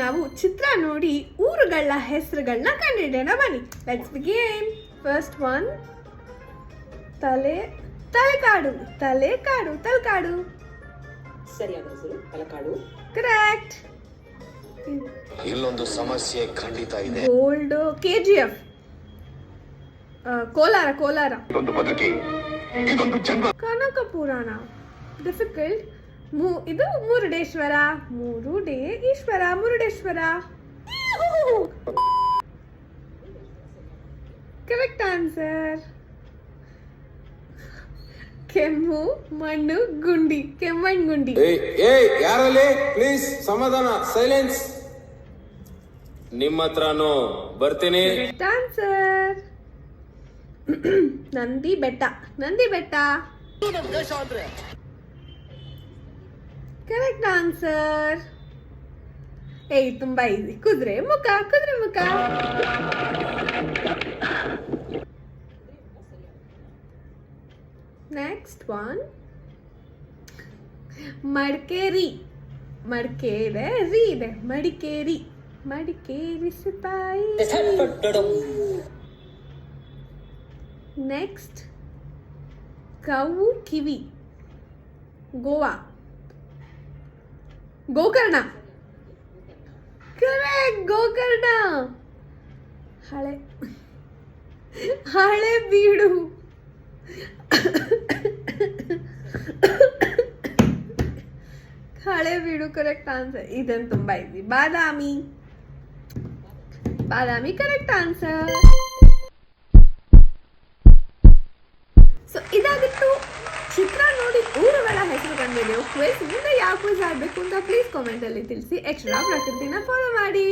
ನಾವು ಚಿತ್ರ ನೋಡಿ ಊರುಗಳ ಹೆಸರುಗಳನ್ನ ಕಂಡುಹಿಡಿಯೋಣ ಬನ್ನಿ. Let's begin. First one, Talakadu. Talakadu. ಸರಿಯಾದ ಹೆಸರು ತಲಕಾಡು. ಕರೆಕ್ಟ್. ಇಲ್ಲೊಂದು ಸಮಸ್ಯೆ ಖಂಡಿತ ಇದೆ. ಗೋಲ್ಡ್. KGF. ಕೋಲಾರ. ಕನಕ ಪುರಾಣ. ಡಿಫಿಕಲ್ಟ್. ಇದು ಮುರುಡೇಶ್ವರ. Correct answer. ಕೆಮ್ಮು ಮಣ್ಣು ಗುಂಡಿ. ಕೆಮ್ಮಣ್ಣುಗುಂಡಿ. ಯಾರಲ್ಲಿ ಪ್ಲೀಸ್ ಸಮಾಧಾನ, ಸೈಲೆನ್ಸ್. ನಿಮ್ಮ ಹತ್ರನೂ ಬರ್ತೀನಿ. Answer. Nandi Betta. Correct answer. ತುಂಬಾ easy. Kudremukh. Next one, Madikeri. ರೀ ಇದೆ. ಮಡಿಕೇರಿ ಸಿಪಾಯಿ. ನೆಕ್ಸ್ಟ್, ಕವು ಕಿವಿ. Goa. Gokarna. Correct. Gokarna. Halebidu. Correct answer. ಇದನ್ನು ತುಂಬಾ easy. Badami. Correct answer. So ಇದಾಗಿತ್ತು ಚಿತ್ರ ನೋಡಿ ಊರುಗಳ ಹೆಸರು ಕಂಡಿದೆ. ಕ್ವಿಜ್ ಮುಂದೆ ಯಾವ ಕ್ವಿಜ್ ಆಗಬೇಕು ಅಂತ ಪ್ಲೀಸ್ ಕಾಮೆಂಟ್ ಅಲ್ಲಿ ತಿಳಿಸಿ. ಎಕ್ಸ್ಟ್ರಾ ಪ್ರಕೃತಿನ ಫಾಲೋ ಮಾಡಿ.